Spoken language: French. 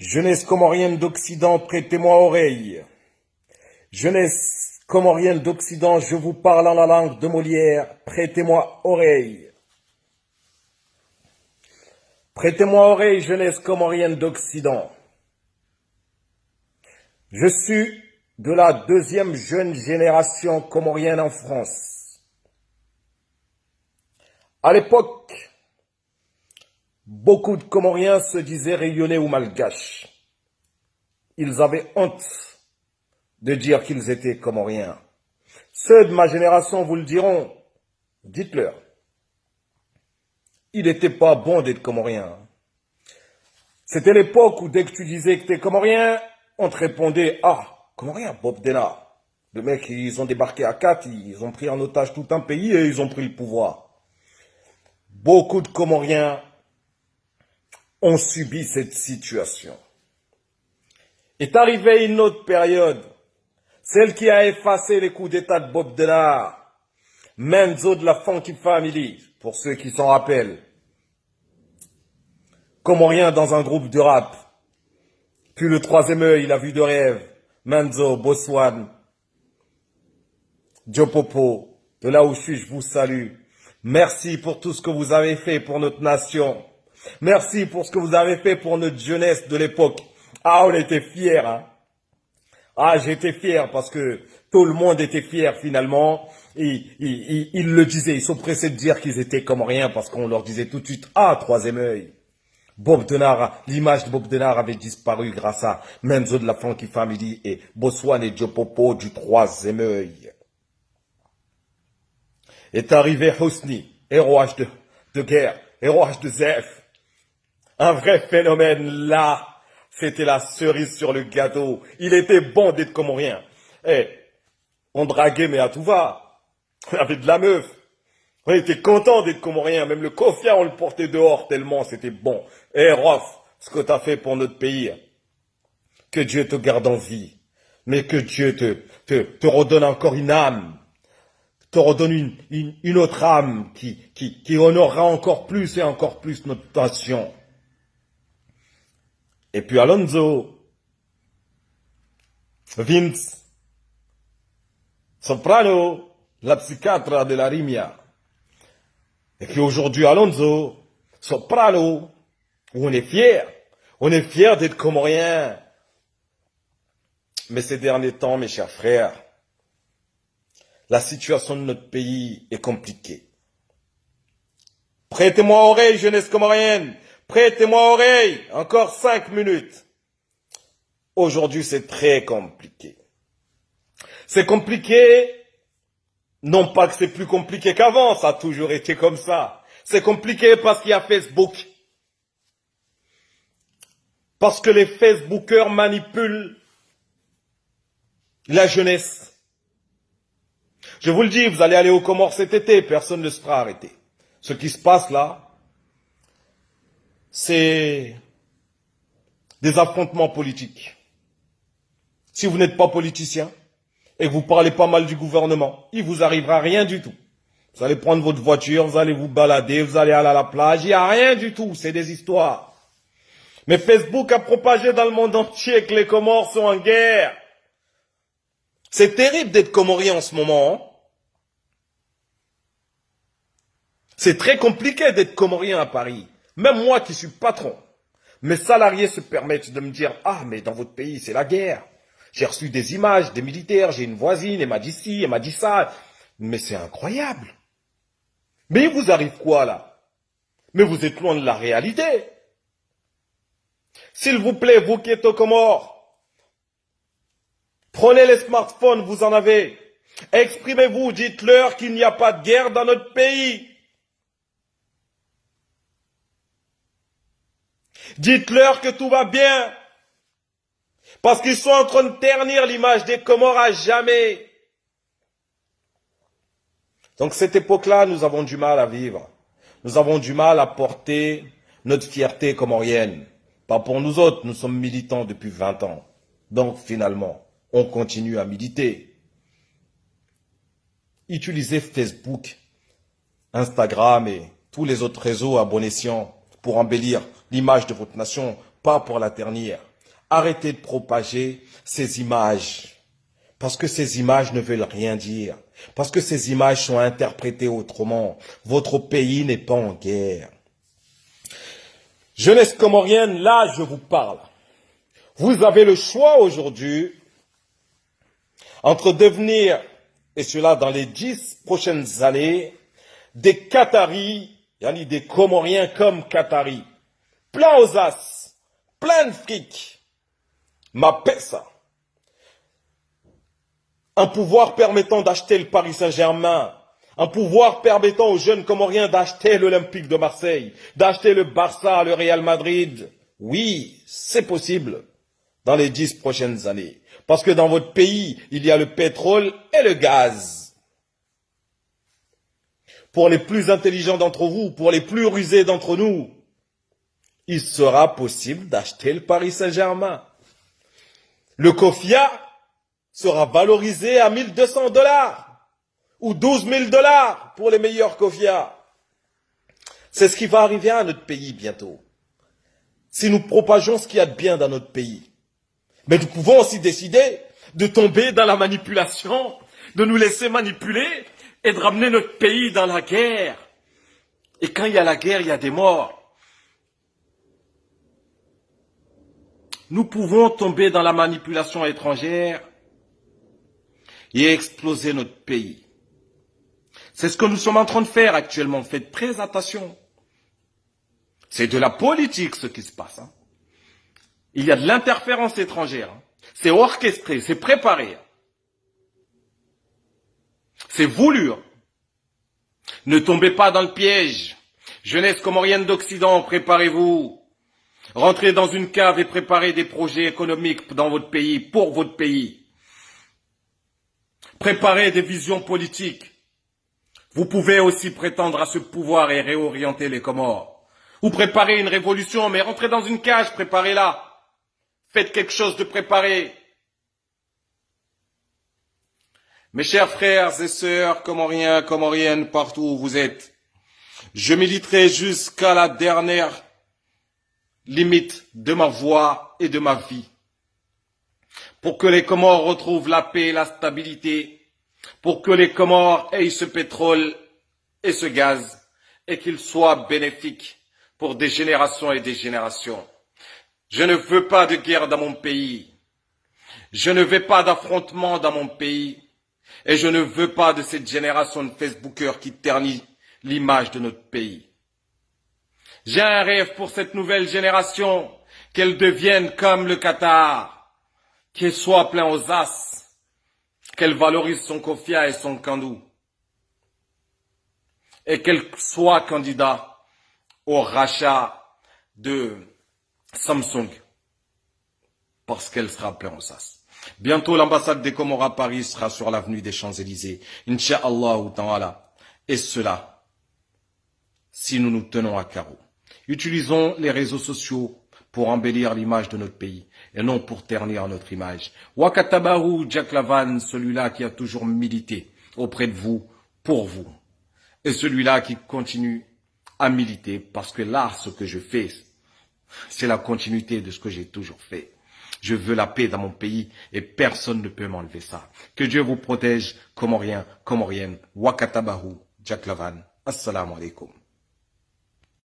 Jeunesse comorienne d'Occident, prêtez-moi oreille. Jeunesse comorienne d'Occident, je vous parle en la langue de Molière, prêtez-moi oreille. Prêtez-moi oreille, jeunesse comorienne d'Occident. Je suis de la deuxième jeune génération comorienne en France. À l'époque, beaucoup de Comoriens se disaient rayonnés ou malgaches. Ils avaient honte de dire qu'ils étaient Comoriens. Ceux de ma génération vous le diront, dites-leur. Il n'était pas bon d'être Comorien. C'était l'époque où dès que tu disais que tu es Comorien, on te répondait « Ah, Comorien, Bob Denard ». Les mecs, ils ont débarqué à 4, ils ont pris en otage tout un pays et ils ont pris le pouvoir. Beaucoup de Comoriens ont subi cette situation. Est arrivée une autre période, celle qui a effacé les coups d'état de Bob Denard, Menzo de la Funky Family, pour ceux qui s'en rappellent. Comorien dans un groupe de rap. Puis le troisième œil, la vue de rêve, Menzo, Boswan, Jopopo, de là où je suis, je vous salue. Merci pour tout ce que vous avez fait pour notre nation. Merci pour ce que vous avez fait pour notre jeunesse de l'époque. Ah, on était fiers, hein. Ah, j'étais fier parce que tout le monde était fier finalement. Ils le disaient, ils sont pressés de dire qu'ils étaient Comoriens parce qu'on leur disait tout de suite, ah, troisième œil. Bob Denard, l'image de Bob Denard avait disparu grâce à Menzo de la Funky Family et Boswan et Jopopo du troisième œil. Est arrivé Hosni, héros de guerre, héros de Zef. Un vrai phénomène là, c'était la cerise sur le gâteau. Il était bon d'être Comorien. Eh, on draguait mais à tout va. On avait de la meuf. On était content d'être Comorien. Même le kofia, on le portait dehors tellement c'était bon. Eh, Rof, ce que t'as fait pour notre pays. Que Dieu te garde en vie. Mais que Dieu te redonne encore une âme. Te redonne une autre âme qui honorera encore plus et encore plus notre nation. Et puis Alonso, Vince, Soprano, la psychiatre de la Rimia. Et puis aujourd'hui Alonso, Soprano, où on est fiers d'être Comoriens. Mais ces derniers temps, mes chers frères, la situation de notre pays est compliquée. Prêtez-moi oreille, jeunesse comorienne. Prêtez-moi oreille. Encore 5 minutes. Aujourd'hui, c'est très compliqué. C'est compliqué, non pas que c'est plus compliqué qu'avant, ça a toujours été comme ça. C'est compliqué parce qu'il y a Facebook. Parce que les Facebookers manipulent la jeunesse. Je vous le dis, vous allez aller aux Comores cet été, personne ne se fera arrêter. Ce qui se passe là, c'est des affrontements politiques. Si vous n'êtes pas politicien et que vous parlez pas mal du gouvernement, il vous arrivera rien du tout. Vous allez prendre votre voiture, vous allez vous balader, vous allez aller à la plage, il n'y a rien du tout, c'est des histoires. Mais Facebook a propagé dans le monde entier que les Comores sont en guerre. C'est terrible d'être Comorien en ce moment, hein. C'est très compliqué d'être Comorien à Paris. Même moi qui suis patron, mes salariés se permettent de me dire « Ah, mais dans votre pays, c'est la guerre. J'ai reçu des images des militaires, j'ai une voisine, elle m'a dit ci, elle m'a dit ça. » Mais c'est incroyable. Mais il vous arrive quoi là? Mais vous êtes loin de la réalité. S'il vous plaît, vous qui êtes aux Comores, prenez les smartphones, vous en avez. Exprimez-vous, dites-leur qu'il n'y a pas de guerre dans notre pays. Dites-leur que tout va bien. Parce qu'ils sont en train de ternir l'image des Comores à jamais. Donc cette époque-là, nous avons du mal à vivre. Nous avons du mal à porter notre fierté comorienne. Pas pour nous autres, nous sommes militants depuis 20 ans. Donc finalement, on continue à militer. Utilisez Facebook, Instagram et tous les autres réseaux à bon escient pour embellir l'image de votre nation, pas pour la ternir. arrêtez de propager ces images. Parce que ces images ne veulent rien dire. Parce que ces images sont interprétées autrement. Votre pays n'est pas en guerre. Jeunesse comorienne, là je vous parle. Vous avez le choix aujourd'hui entre devenir, et cela dans les 10 prochaines années, des Qataris, yani des Comoriens comme Qataris, plein aux as, plein de fric, ma pesa, un pouvoir permettant d'acheter le Paris Saint-Germain, un pouvoir permettant aux jeunes Comoriens d'acheter l'Olympique de Marseille, d'acheter le Barça, le Real Madrid. Oui, c'est possible dans les 10 prochaines années. Parce que dans votre pays, il y a le pétrole et le gaz. Pour les plus intelligents d'entre vous, pour les plus rusés d'entre nous, il sera possible d'acheter le Paris Saint-Germain. Le kofia sera valorisé à 1200 $ ou 12 000 $ pour les meilleurs kofias. C'est ce qui va arriver à notre pays bientôt. Si nous propageons ce qu'il y a de bien dans notre pays. Mais nous pouvons aussi décider de tomber dans la manipulation, de nous laisser manipuler et de ramener notre pays dans la guerre. Et quand il y a la guerre, il y a des morts. Nous pouvons tomber dans la manipulation étrangère et exploser notre pays. C'est ce que nous sommes en train de faire actuellement. Faites très attention. C'est de la politique ce qui se passe. Il y a de l'interférence étrangère. C'est orchestré, c'est préparé. C'est voulu. Ne tombez pas dans le piège. Jeunesse comorienne d'Occident, préparez-vous. Rentrez dans une cave et préparez des projets économiques dans votre pays, pour votre pays. Préparez des visions politiques. Vous pouvez aussi prétendre à ce pouvoir et réorienter les Comores. Ou préparez une révolution, mais rentrez dans une cage, préparez-la. Faites quelque chose de préparé. Mes chers frères et sœurs, Comoriens, Comoriennes, partout où vous êtes, je militerai jusqu'à la dernière limite de ma voix et de ma vie. Pour que les Comores retrouvent la paix et la stabilité. Pour que les Comores aient ce pétrole et ce gaz. Et qu'ils soient bénéfiques pour des générations et des générations. Je ne veux pas de guerre dans mon pays. Je ne veux pas d'affrontement dans mon pays. Et je ne veux pas de cette génération de Facebookers qui ternit l'image de notre pays. J'ai un rêve pour cette nouvelle génération, qu'elle devienne comme le Qatar, qu'elle soit plein aux as, qu'elle valorise son kofia et son kandou, et qu'elle soit candidat au rachat de Samsung, parce qu'elle sera plein aux as. Bientôt, l'ambassade des Comores à Paris sera sur l'avenue des Champs-Élysées. Inch'Allah ta'ala. Et cela, si nous nous tenons à carreau. Utilisons les réseaux sociaux pour embellir l'image de notre pays et non pour ternir notre image. Wakatabaru Jack Lavan, celui-là qui a toujours milité auprès de vous, pour vous. Et celui-là qui continue à militer parce que là, ce que je fais, c'est la continuité de ce que j'ai toujours fait. Je veux la paix dans mon pays et personne ne peut m'enlever ça. Que Dieu vous protège, Comoriens, Comoriennes. Wakatabaru Jack Lavan. Assalamu alaikum.